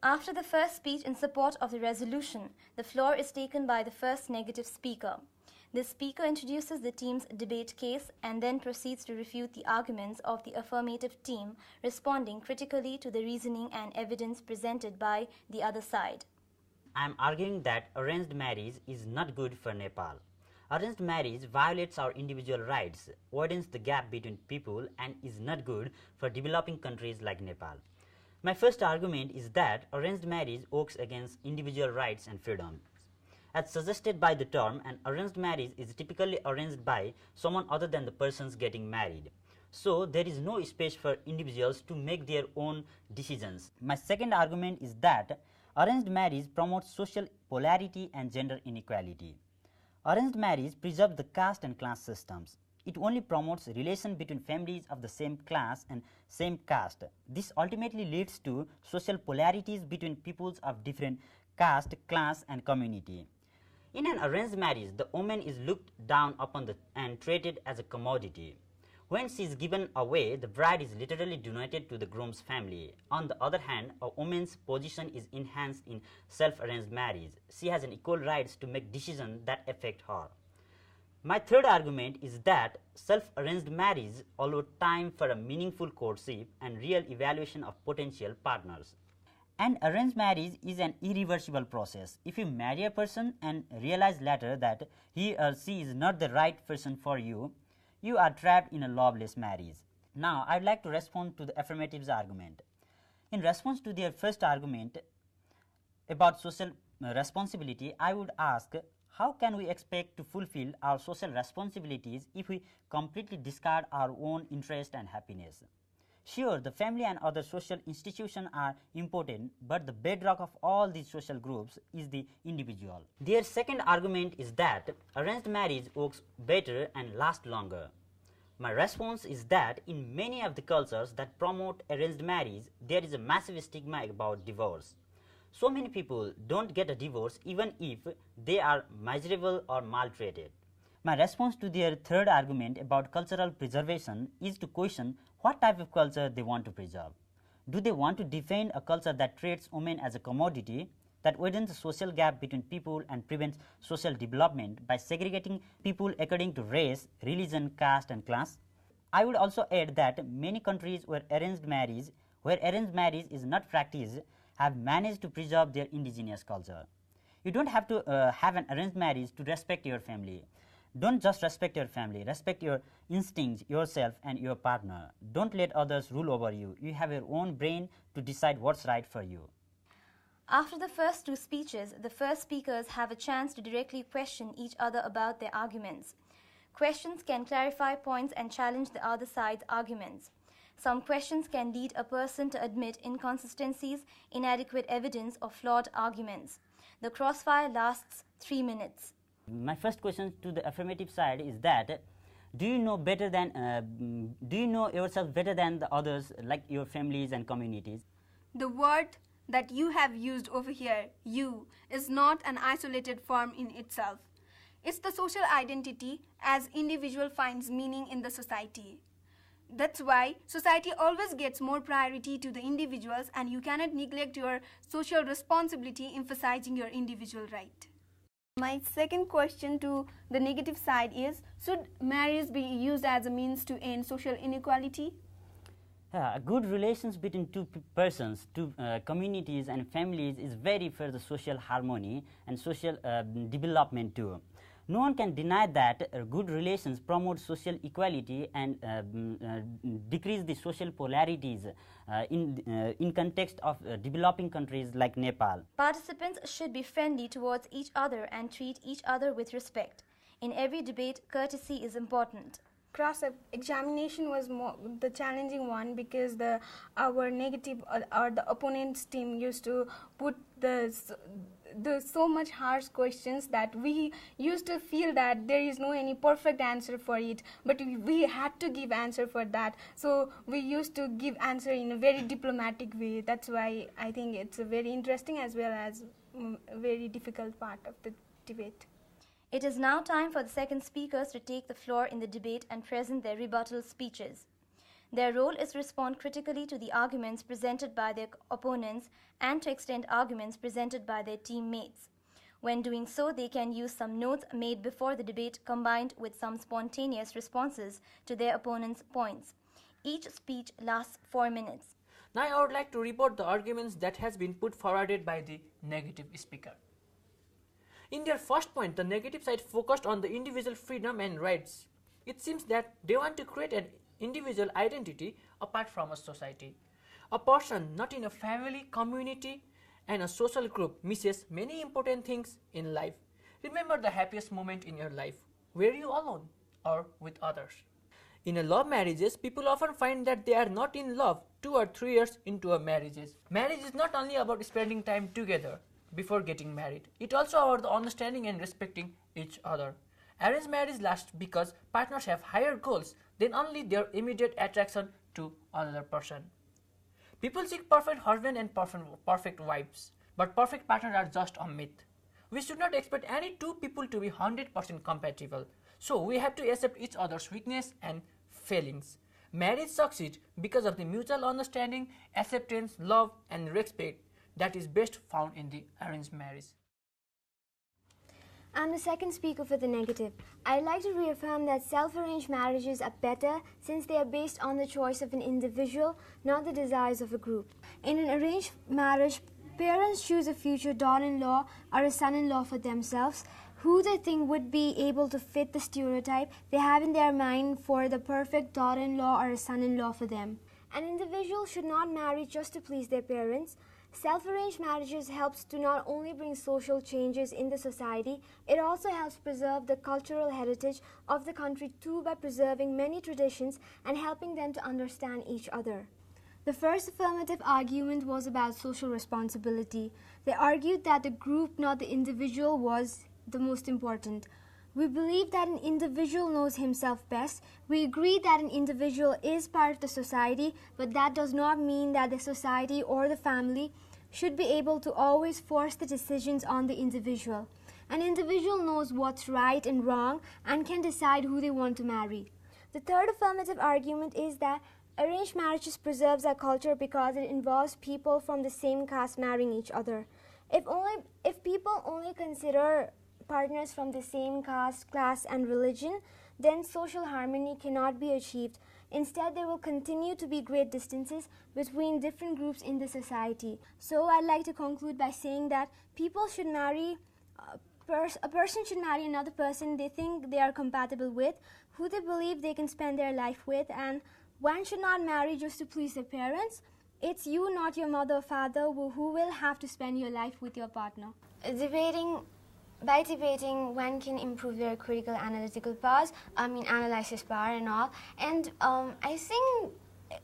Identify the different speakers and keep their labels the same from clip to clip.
Speaker 1: After the first speech in support of the resolution, the floor is taken by the first negative speaker. This speaker introduces the team's debate case and then proceeds to refute the arguments of the affirmative team, responding critically to the reasoning and evidence presented by the other side.
Speaker 2: I am arguing that arranged marriage is not good for Nepal. Arranged marriage violates our individual rights, widens the gap between people, and is not good for developing countries like Nepal. My first argument is that arranged marriage works against individual rights and freedom. As suggested by the term, an arranged marriage is typically arranged by someone other than the persons getting married. So, there is no space for individuals to make their own decisions. My second argument is that arranged marriage promotes social polarity and gender inequality. Arranged marriage preserves the caste and class systems. It only promotes relation between families of the same class and same caste. This ultimately leads to social polarities between peoples of different caste, class, and community. In an arranged marriage, the woman is looked down upon and treated as a commodity. When she is given away, the bride is literally donated to the groom's family. On the other hand, a woman's position is enhanced in self-arranged marriage. She has an equal rights to make decisions that affect her. My third argument is that self-arranged marriage allows time for a meaningful courtship and real evaluation of potential partners. An arranged marriage is an irreversible process. If you marry a person and realize later that he or she is not the right person for you, you are trapped in a loveless marriage. Now, I would like to respond to the affirmative's argument. In response to their first argument about social responsibility, I would ask, how can we expect to fulfill our social responsibilities if we completely discard our own interest and happiness? Sure, the family and other social institutions are important, but the bedrock of all these social groups is the individual. Their second argument is that arranged marriage works better and lasts longer. My response is that in many of the cultures that promote arranged marriage, there is a massive stigma about divorce. So many people don't get a divorce even if they are miserable or maltreated. My response to their third argument about cultural preservation is to question what type of culture they want to preserve. Do they want to defend a culture that treats women as a commodity, that widens the social gap between people and prevents social development by segregating people according to race, religion, caste, and class? I would also add that many countries where arranged marriage is not practiced have managed to preserve their indigenous culture. You don't have to have an arranged marriage to respect your family. Don't just respect your family, respect your instincts, yourself, and your partner. Don't let others rule over you. You have your own brain to decide what's right for you.
Speaker 1: After the first two speeches, the first speakers have a chance to directly question each other about their arguments. Questions can clarify points and challenge the other side's arguments. Some questions can lead a person to admit inconsistencies, inadequate evidence, or flawed arguments. The crossfire lasts 3 minutes.
Speaker 2: My first question to the affirmative side is that do you know yourself better than the others, like your families and communities?
Speaker 3: The word that you have used over here, you, is not an isolated form in itself. It's the social identity as individual finds meaning in the society. That's why society always gets more priority to the individuals, and you cannot neglect your social responsibility emphasizing your individual right. My second question to the negative side is, should marriage be used as a means to end social inequality?
Speaker 2: Good relations between two persons, two communities and families is very for the social harmony and social development too. No one can deny that good relations promote social equality and decrease the social polarities in context of developing countries like Nepal.
Speaker 1: Participants should be friendly towards each other and treat each other with respect. In every debate, courtesy is important.
Speaker 3: Cross-examination was the challenging one because our negative or the opponent's team used to put the so much harsh questions that we used to feel that there is no any perfect answer for it, but we had to give answer for that. So we used to give answer in a very diplomatic way. That's why I think it's a very interesting as well as a very difficult part of the debate.
Speaker 1: It is now time for the second speakers to take the floor in the debate and present their rebuttal speeches. Their role is to respond critically to the arguments presented by their opponents and to extend arguments presented by their teammates. When doing so, they can use some notes made before the debate combined with some spontaneous responses to their opponent's points. Each speech lasts 4 minutes.
Speaker 4: Now I would like to report the arguments that has been put forwarded by the negative speaker. In their first point, the negative side focused on the individual freedom and rights. It seems that they want to create an individual identity apart from a society. A person not in a family, community, and a social group misses many important things in life. Remember the happiest moment in your life. Were you alone or with others? In a love marriages, people often find that they are not in love 2 or 3 years into a marriages. Marriage is not only about spending time together before getting married. It also about the understanding and respecting each other. Arranged marriage lasts because partners have higher goals than only their immediate attraction to another person. People seek perfect husband and perfect wives, but perfect partners are just a myth. We should not expect any two people to be 100% compatible. So we have to accept each other's weakness and failings. Marriage succeeds because of the mutual understanding, acceptance, love, and respect that is best found in the arranged marriage.
Speaker 5: I'm the second speaker for the negative. I'd like to reaffirm that self-arranged marriages are better since they are based on the choice of an individual, not the desires of a group. In an arranged marriage, parents choose a future daughter-in-law or a son-in-law for themselves, who they think would be able to fit the stereotype they have in their mind for the perfect daughter-in-law or a son-in-law for them. An individual should not marry just to please their parents. Self-arranged marriages helps to not only bring social changes in the society, it also helps preserve the cultural heritage of the country too by preserving many traditions and helping them to understand each other. The first affirmative argument was about social responsibility. They argued that the group, not the individual, was the most important. We believe that an individual knows himself best. We agree that an individual is part of the society, but that does not mean that the society or the family should be able to always force the decisions on the individual. An individual knows what's right and wrong and can decide who they want to marry. The third affirmative argument is that arranged marriages preserves our culture because it involves people from the same caste marrying each other. If people only consider partners from the same caste, class, and religion, then social harmony cannot be achieved. Instead, there will continue to be great distances between different groups in the society. So I'd like to conclude by saying that people should marry, a person should marry another person they think they are compatible with, who they believe they can spend their life with, and one should not marry just to please their parents. It's you, not your mother or father, who will have to spend your life with your partner. By debating, one can improve their critical analytical powers, analysis power and all. And I think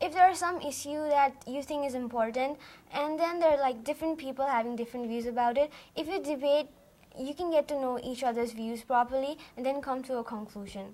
Speaker 5: if there are some issue that you think is important, and then there are like different people having different views about it, if you debate, you can get to know each other's views properly and then come to a conclusion.